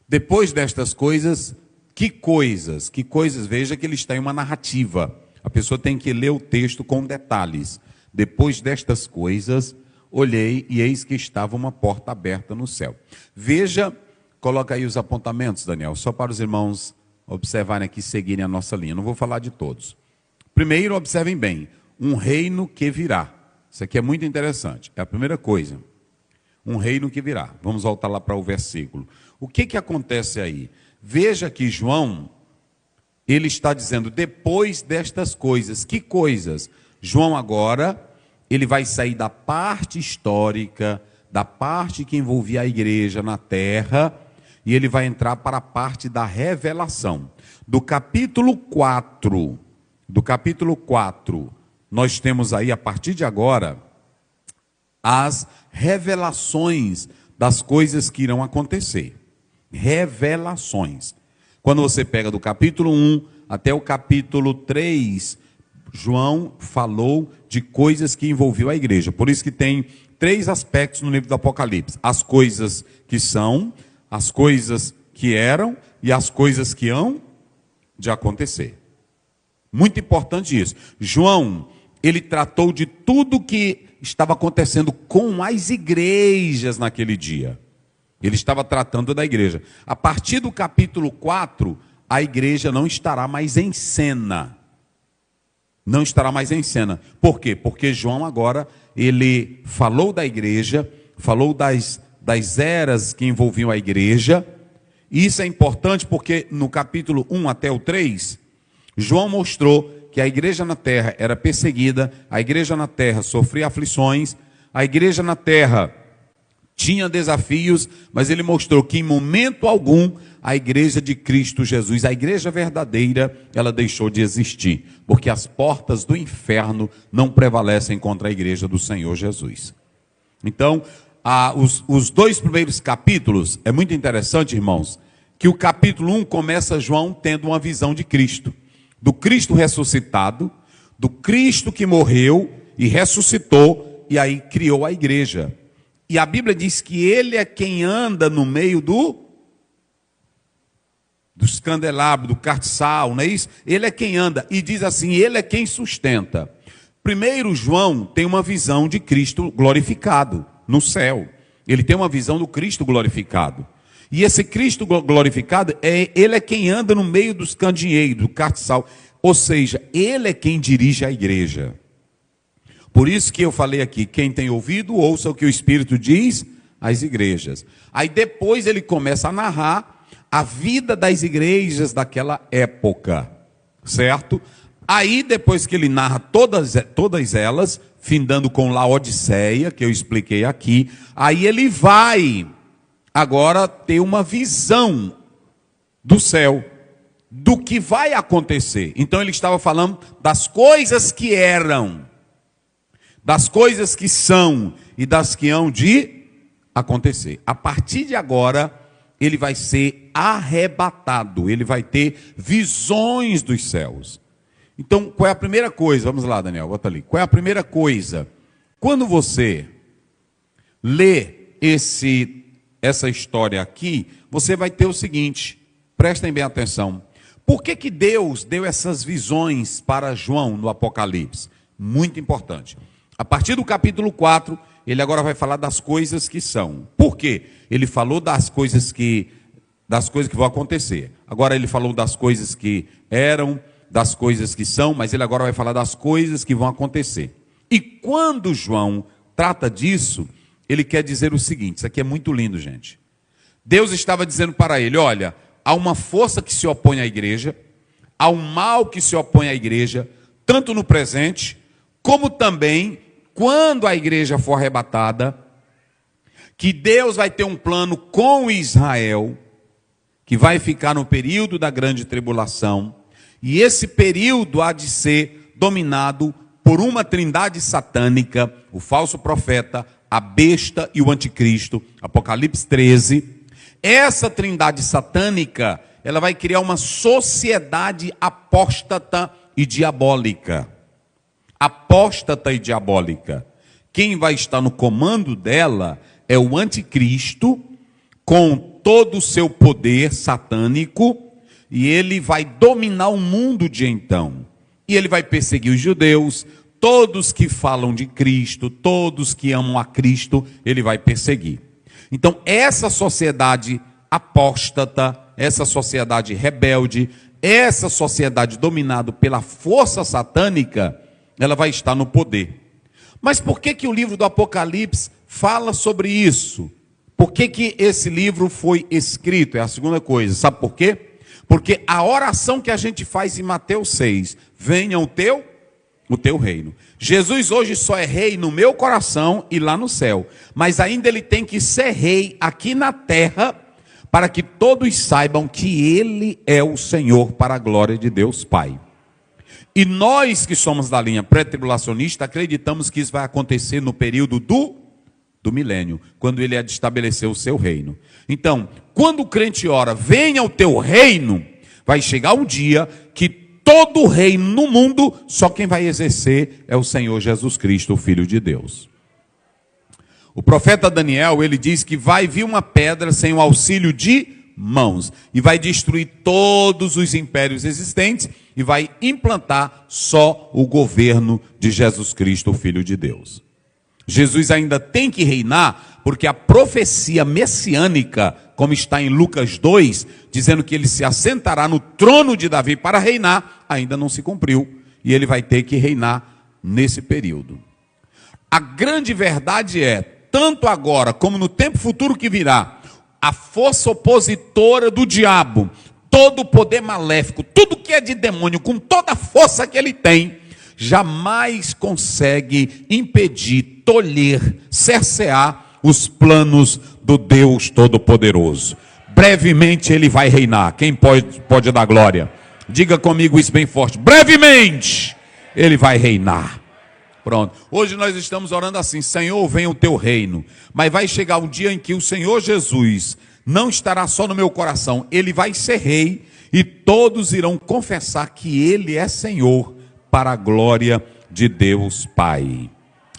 Depois destas coisas, que coisas? Que coisas? Veja que ele está em uma narrativa. A pessoa tem que ler o texto com detalhes. Depois destas coisas, olhei e eis que estava uma porta aberta no céu. Veja, coloca aí os apontamentos, Daniel, só para os irmãos observarem aqui, seguirem a nossa linha. Não vou falar de todos. Primeiro, observem bem, um reino que virá. Isso aqui é muito interessante. É a primeira coisa. Um reino que virá. Vamos voltar lá para o versículo. O que acontece aí? Veja que João, ele está dizendo, depois destas coisas. Que coisas? João agora, ele vai sair da parte histórica, da parte que envolvia a igreja na terra, e ele vai entrar para a parte da revelação. Do capítulo 4, nós temos aí, a partir de agora, as revelações das coisas que irão acontecer. Revelações. Quando você pega do capítulo 1 até o capítulo 3, João falou de coisas que envolviam a igreja. Por isso que tem 3 aspectos no livro do Apocalipse. As coisas que são, as coisas que eram e as coisas que hão de acontecer. Muito importante isso. João, ele tratou de tudo que estava acontecendo com as igrejas naquele dia. Ele estava tratando da igreja. A partir do capítulo 4, a igreja não estará mais em cena. Não estará mais em cena. Por quê? Porque João agora, ele falou da igreja, falou das eras que envolviam a igreja. E isso é importante porque no capítulo 1 até o 3, João mostrou que a igreja na terra era perseguida, a igreja na terra sofria aflições, a igreja na terra tinha desafios, mas ele mostrou que em momento algum a igreja de Cristo Jesus, a igreja verdadeira, ela deixou de existir, porque as portas do inferno não prevalecem contra a igreja do Senhor Jesus. Então, os 2 primeiros capítulos, é muito interessante, irmãos, que o capítulo 1 começa João tendo uma visão de Cristo, do Cristo ressuscitado, do Cristo que morreu e ressuscitou, e aí criou a igreja. E a Bíblia diz que ele é quem anda no meio dos candelabros, do castiçal, não é isso? Ele é quem anda, e diz assim, ele é quem sustenta. Primeiro João tem uma visão de Cristo glorificado no céu. Ele tem uma visão do Cristo glorificado. E esse Cristo glorificado, ele é quem anda no meio dos candeeiros, do castiçal. Ou seja, ele é quem dirige a igreja. Por isso que eu falei aqui, quem tem ouvido, ouça o que o Espírito diz às igrejas. Aí depois ele começa a narrar a vida das igrejas daquela época, certo? Aí depois que ele narra todas elas, findando com Laodiceia, que eu expliquei aqui, aí ele vai agora ter uma visão do céu, do que vai acontecer. Então ele estava falando das coisas que eram, das coisas que são e das que hão de acontecer. A partir de agora, ele vai ser arrebatado, ele vai ter visões dos céus. Então, qual é a primeira coisa? Vamos lá, Daniel, bota ali. Qual é a primeira coisa? Quando você lê essa história aqui, você vai ter o seguinte, prestem bem atenção. Por que Deus deu essas visões para João no Apocalipse? Muito importante. A partir do capítulo 4, ele agora vai falar das coisas que são. Por quê? Ele falou das coisas que vão acontecer. Agora ele falou das coisas que eram, das coisas que são, mas ele agora vai falar das coisas que vão acontecer. E quando João trata disso, ele quer dizer o seguinte, isso aqui é muito lindo, gente. Deus estava dizendo para ele, olha, há uma força que se opõe à igreja, há um mal que se opõe à igreja, tanto no presente, como também quando a igreja for arrebatada, que Deus vai ter um plano com Israel, que vai ficar no período da grande tribulação, e esse período há de ser dominado por uma trindade satânica, o falso profeta, a besta e o anticristo, Apocalipse 13. Essa trindade satânica, ela vai criar uma sociedade apóstata e diabólica. Apóstata e diabólica. Quem vai estar no comando dela é o anticristo, com todo o seu poder satânico e ele vai dominar o mundo de então. E ele vai perseguir os judeus, todos que falam de Cristo, todos que amam a Cristo, ele vai perseguir. Então, essa sociedade apóstata, essa sociedade rebelde, essa sociedade dominada pela força satânica, ela vai estar no poder. Mas por que que o livro do Apocalipse fala sobre isso? Por que que esse livro foi escrito? É a segunda coisa. Sabe por quê? Porque a oração que a gente faz em Mateus 6, venha o teu reino. Jesus hoje só é rei no meu coração e lá no céu. Mas ainda ele tem que ser rei aqui na terra, para que todos saibam que ele é o Senhor para a glória de Deus Pai. E nós que somos da linha pré-tribulacionista, acreditamos que isso vai acontecer no período do milênio, quando ele há de estabelecer o seu reino. Então, quando o crente ora, venha o teu reino, vai chegar um dia que todo o reino no mundo, só quem vai exercer é o Senhor Jesus Cristo, o Filho de Deus. O profeta Daniel, ele diz que vai vir uma pedra sem o auxílio de mãos, e vai destruir todos os impérios existentes, e vai implantar só o governo de Jesus Cristo, o Filho de Deus. Jesus ainda tem que reinar, porque a profecia messiânica, como está em Lucas 2, dizendo que ele se assentará no trono de Davi para reinar, ainda não se cumpriu, e ele vai ter que reinar nesse período. A grande verdade é, tanto agora como no tempo futuro que virá, a força opositora do diabo, todo o poder maléfico, tudo que é de demônio, com toda a força que ele tem, jamais consegue impedir, tolher, cercear os planos do Deus Todo-Poderoso. Brevemente ele vai reinar. Quem pode dar glória? Diga comigo isso bem forte. Brevemente ele vai reinar. Pronto. Hoje nós estamos orando assim: Senhor, venha o teu reino. Mas vai chegar um dia em que o Senhor Jesus não estará só no meu coração. Ele vai ser rei e todos irão confessar que ele é Senhor, para a glória de Deus Pai.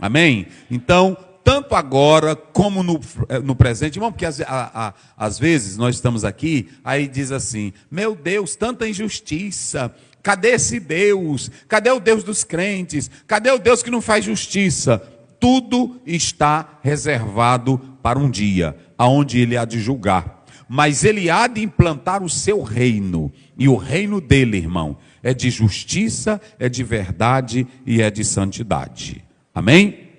Amém? Então, tanto agora como no presente, irmão, porque às vezes nós estamos aqui, aí diz assim: meu Deus, tanta injustiça, cadê esse Deus? Cadê o Deus dos crentes? Cadê o Deus que não faz justiça? Tudo está reservado para um dia, aonde ele há de julgar. Mas ele há de implantar o seu reino, e o reino dele, irmão, é de justiça, é de verdade e é de santidade. Amém?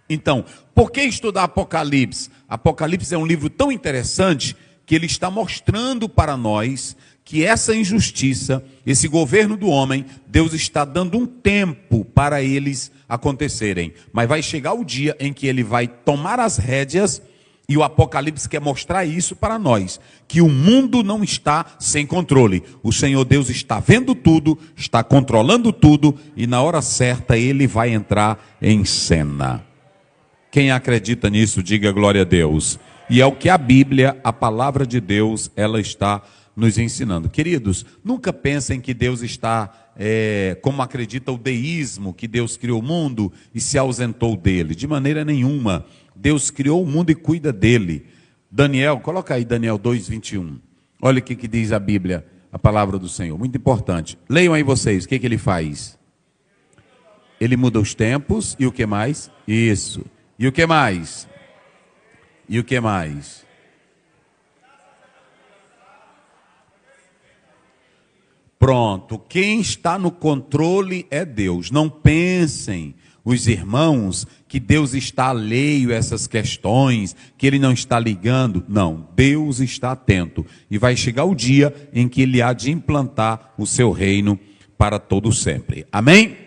Então, por que estudar Apocalipse? Apocalipse é um livro tão interessante que ele está mostrando para nós que essa injustiça, esse governo do homem, Deus está dando um tempo para eles acontecerem. Mas vai chegar o dia em que ele vai tomar as rédeas. E o Apocalipse quer mostrar isso para nós, que o mundo não está sem controle. O Senhor Deus está vendo tudo, está controlando tudo, e na hora certa ele vai entrar em cena. Quem acredita nisso, diga glória a Deus. E é o que a Bíblia, a palavra de Deus, ela está nos ensinando. Queridos, nunca pensem que Deus está, como acredita o deísmo, que Deus criou o mundo e se ausentou dele. De maneira nenhuma. Deus criou o mundo e cuida dele. Daniel, coloca aí Daniel 2:21. Olha o que diz a Bíblia, a palavra do Senhor. Muito importante. Leiam aí vocês, o que ele faz? Ele muda os tempos e o que mais? Isso. E o que mais? E o que mais? Pronto. Quem está no controle é Deus. Não pensem os irmãos que Deus está alheio a essas questões, que ele não está ligando. Não, Deus está atento. E vai chegar o dia em que ele há de implantar o seu reino para todo sempre. Amém?